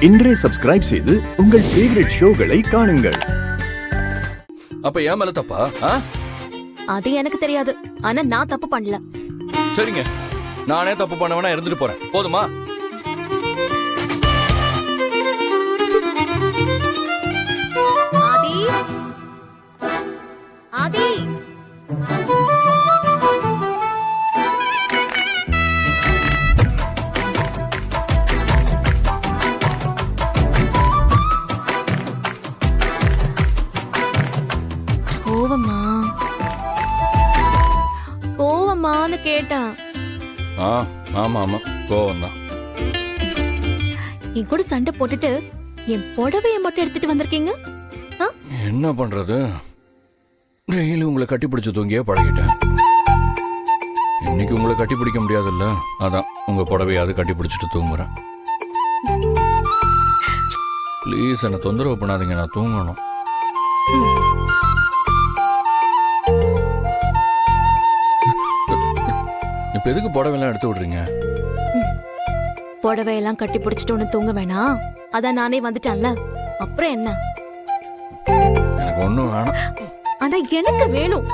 இன்றே சப்ஸ்கிரைப் செய்து உங்கள் ஃபேவரட் ஷோகளை காணுங்கள். அப்ப ஏன் மேல தப்பா? அது எனக்கு தெரியாது. ஆனா நான் தப்பு பண்ணல. சரிங்க, நானே தப்பு பண்ணவனா இருந்துட்டு போறேன். போதுமா? ஆதி, ஆதி, கோவமா கோவமான்னு கேட்டேன். ஆமா ஆமா, கோவம் தான். என் கூட சண்டை போட்டுட்டு என் புடவைய மட்டும் எடுத்துட்டு வந்திருக்கீங்க. என்ன பண்றது, டெய்லி உங்களை கட்டிப்பிடிச்சு தூங்கியே பழகிட்டேன். இன்னைக்கு உங்களை கட்டிப்பிடிக்க முடியாதுல்ல, அதான் உங்க புடவையாவது கட்டிப்பிடிச்சிட்டு தூங்குறேன். ப்ளீஸ் என்ன தொந்தரவு பண்ணாதீங்க, நான் தூங்கணும். இப்ப எதுக்கு புடவையெல்லாம் எடுத்து விடுறீங்க? புடவையெல்லாம் கட்டி பிடிச்சிட்டு ஒண்ணு தூங்க வேணாம், அதான் நானே வந்துட்டேன்ல, அப்புறம் என்ன? எனக்கு ஒண்ணும் வேணாம். அதான் எனக்கு வேணும்.